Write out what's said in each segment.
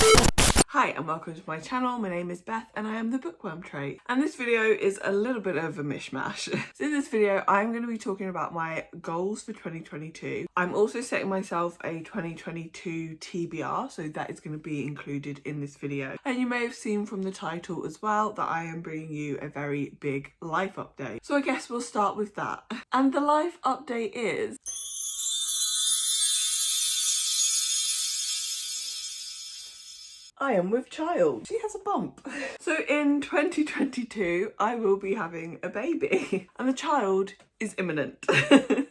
Hi and welcome to my channel. My name is Beth and I am the Bookworm Trait, and this video is a little bit of a mishmash. So in this video I'm going to be talking about my goals for 2022. I'm also setting myself a 2022 TBR, so that is going to be included in this video. And you may have seen from the title as well that I am bringing you a very big life update. So I guess we'll start with that. And the life update is I am with child. She has a bump. So in 2022, I will be having a baby and the child is imminent.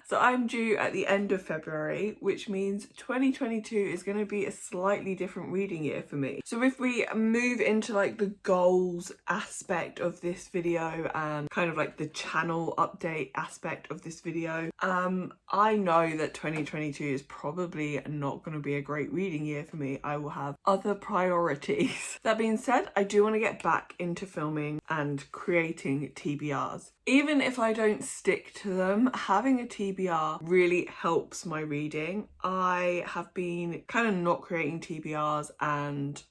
So I'm due at the end of February, which means 2022 is going to be a slightly different reading year for me. So if we move into like the goals aspect of this video and kind of like the channel update aspect of this video, I know that 2022 is probably not going to be a great reading year for me. I will have other priorities. That being said, I do want to get back into filming and creating TBRs. Even if I don't stick to them, having a TBR really helps my reading. I have been kind of not creating TBRs and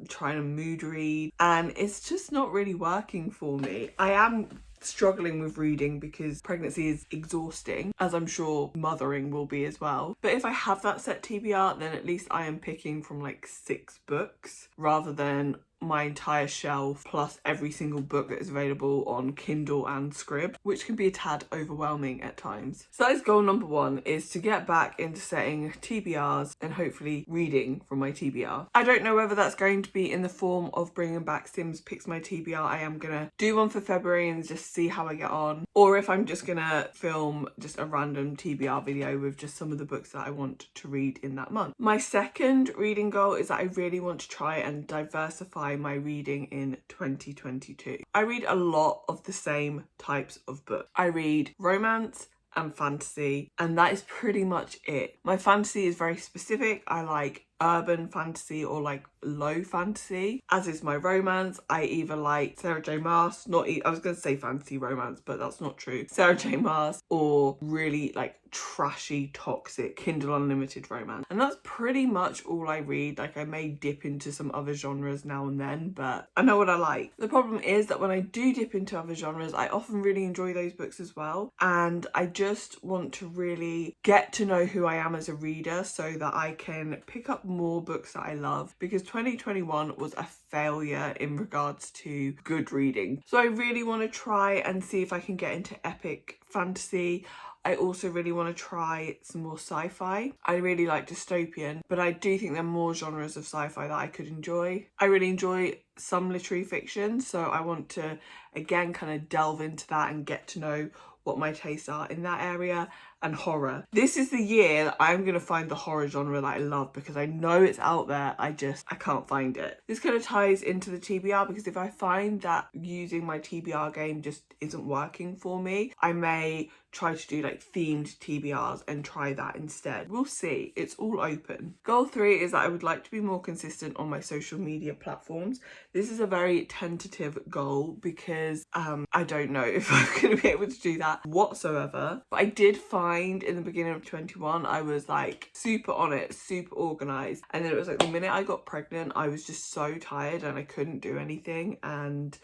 trying to mood read, and it's just not really working for me. I am struggling with reading because pregnancy is exhausting, as I'm sure mothering will be as well. But if I have that set TBR, then at least I am picking from like 6 books rather than my entire shelf plus every single book that is available on Kindle and Scribd, which can be a tad overwhelming at times. So that is goal number 1, is to get back into setting TBRs and hopefully reading from my TBR. I don't know whether that's going to be in the form of bringing back Sims Picks My TBR. I am gonna do one for February and just see how I get on, or if I'm just gonna film just a random TBR video with just some of the books that I want to read in that month. My second reading goal is that I really want to try and diversify my reading in 2022. I read a lot of the same types of books. I read romance and fantasy, and that is pretty much it. My fantasy is very specific. I like urban fantasy or like low fantasy, as is my romance. I either like Sarah J Maas, I was going to say fantasy romance, but that's not true. Sarah J Maas, or really like trashy, toxic Kindle Unlimited romance. And that's pretty much all I read. Like, I may dip into some other genres now and then, but I know what I like. The problem is that when I do dip into other genres, I often really enjoy those books as well. And I just want to really get to know who I am as a reader so that I can pick up more books that I love, because 2021 was a failure in regards to good reading. So I really want to try and see if I can get into epic fantasy. I also really want to try some more sci-fi. I really like dystopian, but I do think there are more genres of sci-fi that I could enjoy. I really enjoy some literary fiction, so I want to again kind of delve into that and get to know what my tastes are in that area. And horror. This is the year that I'm going to find the horror genre that I love, because I know it's out there. I can't find it. This kind of ties into the TBR, because if I find that using my TBR game just isn't working for me, I may try to do like themed TBRs and try that instead. We'll see. It's all open. Goal 3 is that I would like to be more consistent on my social media platforms. This is a very tentative goal because I don't know if I'm going to be able to do that whatsoever. But I did find in the beginning of 21, I was like super on it, super organized. And then it was like the minute I got pregnant, I was just so tired and I couldn't do anything. And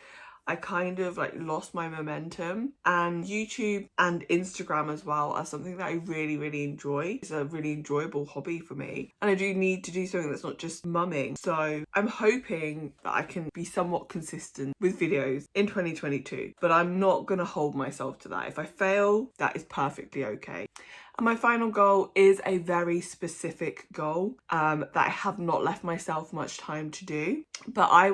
I kind of like lost my momentum. And YouTube and Instagram as well are something that I really, really enjoy. It's a really enjoyable hobby for me. And I do need to do something that's not just mumming. So I'm hoping that I can be somewhat consistent with videos in 2022. But I'm not going to hold myself to that. If I fail, that is perfectly okay. And my final goal is a very specific goal that I have not left myself much time to do. But I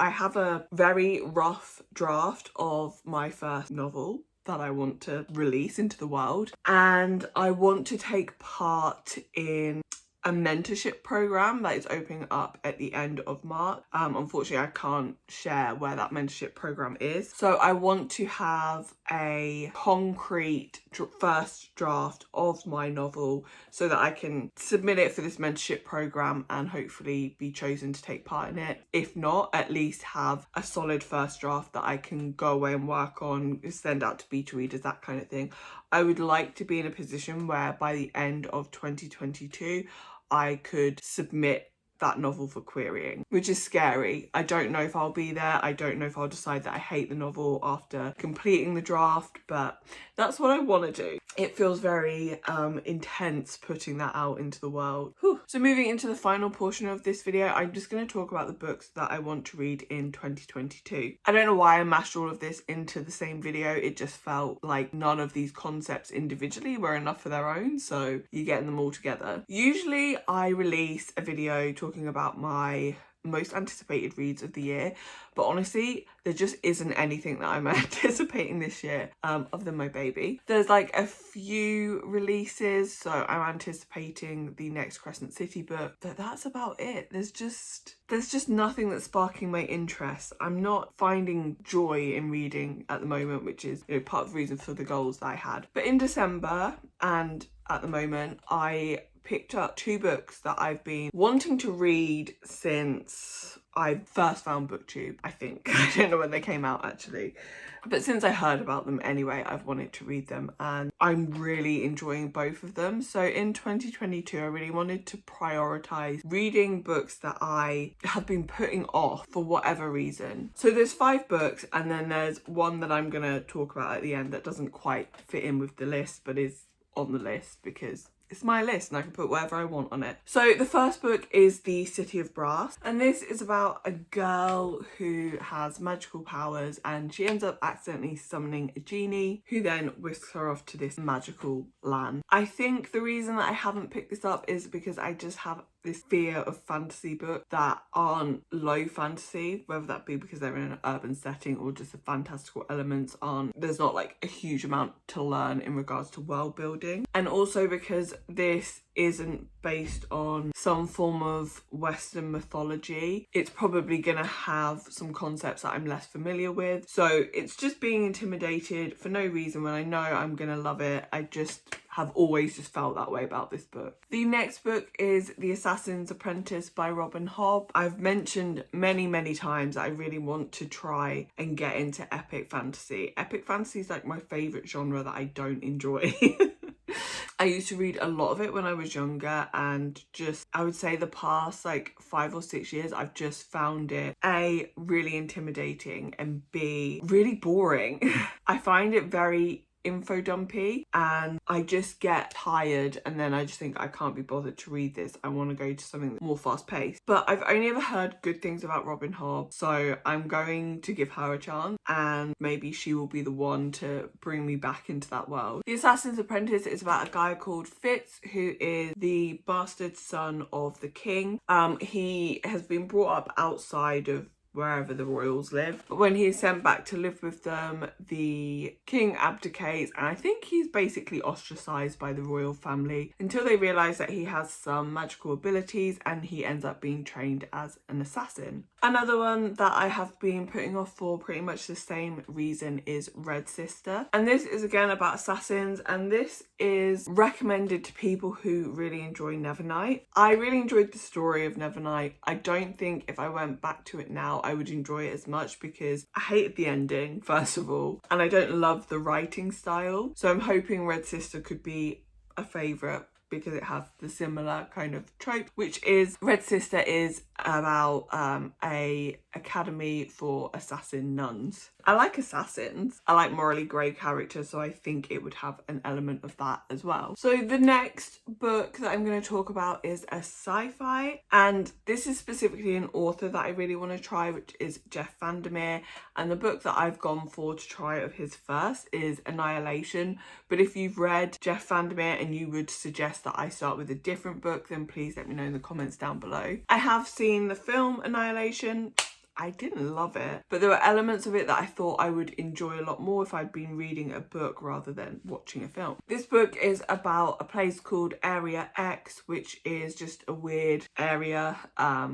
have a very rough draft of my first novel that I want to release into the world. And I want to take part in a mentorship program that is opening up at the end of March. Unfortunately, I can't share where that mentorship program is. So I want to have a concrete first draft of my novel so that I can submit it for this mentorship program and hopefully be chosen to take part in it. If not, at least have a solid first draft that I can go away and work on, send out to beta readers, that kind of thing. I would like to be in a position where by the end of 2022, I could submit that novel for querying, which is scary. I don't know if I'll be there. I don't know if I'll decide that I hate the novel after completing the draft, but that's what I want to do. It feels very intense putting that out into the world. Whew. So moving into the final portion of this video, I'm just going to talk about the books that I want to read in 2022. I don't know why I mashed all of this into the same video. It just felt like none of these concepts individually were enough for their own, so you're getting them all together. Usually I release a video talking about my most anticipated reads of the year, but honestly there just isn't anything that I'm anticipating this year other than my baby. There's like a few releases, so I'm anticipating the next Crescent City book, but that's about it. There's just nothing that's sparking my interest. I'm not finding joy in reading at the moment, which is, you know, part of the reason for the goals that I had. But in December and at the moment, I picked up 2 books that I've been wanting to read since I first found BookTube, I think. I don't know when they came out actually, but since I heard about them anyway, I've wanted to read them and I'm really enjoying both of them. So in 2022, I really wanted to prioritize reading books that I have been putting off for whatever reason. So there's 5 books, and then there's one that I'm gonna talk about at the end that doesn't quite fit in with the list, but is on the list because it's my list and I can put whatever I want on it. So the first book is The City of Brass, and this is about a girl who has magical powers and she ends up accidentally summoning a genie who then whisks her off to this magical land. I think the reason that I haven't picked this up is because I just have this fear of fantasy books that aren't low fantasy, whether that be because they're in an urban setting or just the fantastical elements aren't, there's not like a huge amount to learn in regards to world building. And also because this isn't based on some form of Western mythology, it's probably gonna have some concepts that I'm less familiar with. So it's just being intimidated for no reason when I know I'm gonna love it. I just have always just felt that way about this book. The next book is The Assassin's Apprentice by Robin Hobb. I've mentioned many times that I really want to try and get into epic fantasy. Epic fantasy is like my favourite genre that I don't enjoy. I used to read a lot of it when I was younger, and just, I would say the past like 5 or 6 years, I've just found it A, really intimidating, and B, really boring. I find it very info dumpy and I just get tired, and then I just think I can't be bothered to read this. I want to go to something more fast paced. But I've only ever heard good things about Robin Hobb, so I'm going to give her a chance and maybe she will be the one to bring me back into that world. The Assassin's Apprentice is about a guy called Fitz who is the bastard son of the king. He has been brought up outside of wherever the royals live. But when he is sent back to live with them, the king abdicates, and I think he's basically ostracized by the royal family until they realise that he has some magical abilities and he ends up being trained as an assassin. Another one that I have been putting off for pretty much the same reason is Red Sister. And this is again about assassins, and this is recommended to people who really enjoy Nevernight. I really enjoyed the story of Nevernight. I don't think if I went back to it now I would enjoy it as much because I hated the ending, first of all, and I don't love the writing style. So I'm hoping Red Sister could be a favourite because it has the similar kind of trope, which is Red Sister is about a academy for assassin nuns. I like assassins. I like morally grey characters, so I think it would have an element of that as well. So the next book that I'm going to talk about is a sci-fi, and this is specifically an author that I really want to try, which is Jeff Vandermeer, and the book that I've gone for to try of his first is Annihilation. But if you've read Jeff Vandermeer and you would suggest that I start with a different book, then please let me know in the comments down below. I have seen the film Annihilation. I didn't love it, but there were elements of it that I thought I would enjoy a lot more if I'd been reading a book rather than watching a film. This book is about a place called Area X, which is just a weird area,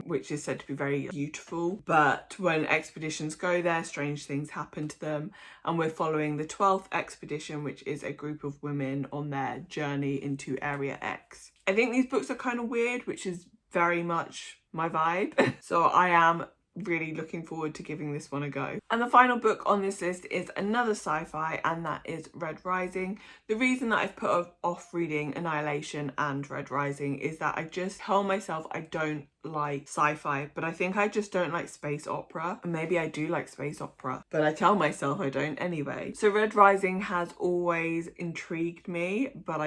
which is said to be very beautiful. But when expeditions go there, strange things happen to them. And we're following the 12th expedition, which is a group of women on their journey into Area X. I think these books are kind of weird, which is very much my vibe. So I am really looking forward to giving this one a go. And the final book on this list is another sci-fi, and that is Red Rising. The reason that I've put off reading Annihilation and Red Rising is that I just tell myself I don't like sci-fi, but I think I just don't like space opera. And maybe I do like space opera, but I tell myself I don't anyway. So Red Rising has always intrigued me, but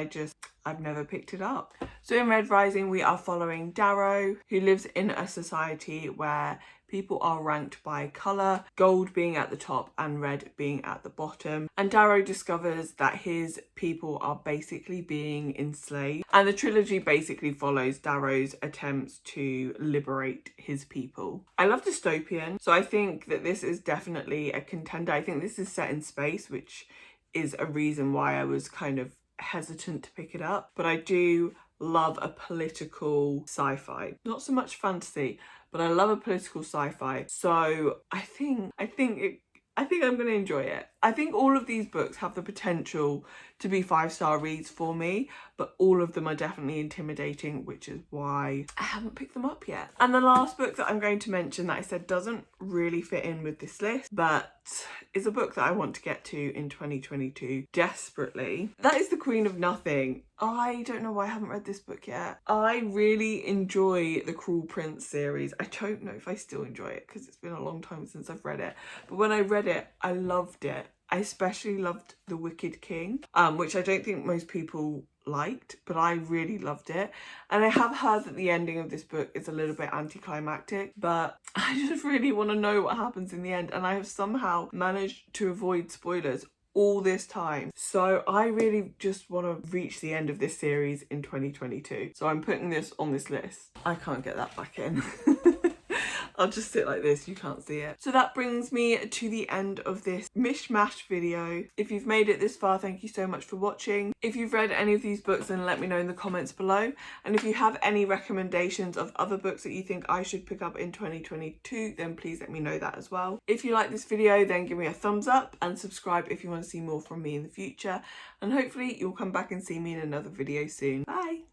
I've never picked it up. So in Red Rising, we are following Darrow, who lives in a society where people are ranked by colour, gold being at the top and red being at the bottom. And Darrow discovers that his people are basically being enslaved. And the trilogy basically follows Darrow's attempts to liberate his people. I love dystopian, so I think that this is definitely a contender. I think this is set in space, which is a reason why I was kind of hesitant to pick it up. But I do love a political sci-fi, not so much fantasy, but I love a political sci-fi. So I think I'm going to enjoy it. I think all of these books have the potential to be 5-star reads for me, but all of them are definitely intimidating, which is why I haven't picked them up yet. And the last book that I'm going to mention that I said doesn't really fit in with this list, but is a book that I want to get to in 2022 desperately. That is The Queen of Nothing. I don't know why I haven't read this book yet. I really enjoy the Cruel Prince series. I don't know if I still enjoy it because it's been a long time since I've read it, but when I read it, I loved it. I especially loved The Wicked King, which I don't think most people liked, but I really loved it. And I have heard that the ending of this book is a little bit anticlimactic, but I just really want to know what happens in the end, and I have somehow managed to avoid spoilers all this time. So I really just want to reach the end of this series in 2022. So I'm putting this on this list. I can't get that back in. I'll just sit like this, you can't see it. So that brings me to the end of this mishmash video. If you've made it this far, thank you so much for watching. If you've read any of these books, then let me know in the comments below. And if you have any recommendations of other books that you think I should pick up in 2022, then please let me know that as well. If you like this video, then give me a thumbs up and subscribe if you want to see more from me in the future. And hopefully you'll come back and see me in another video soon. Bye!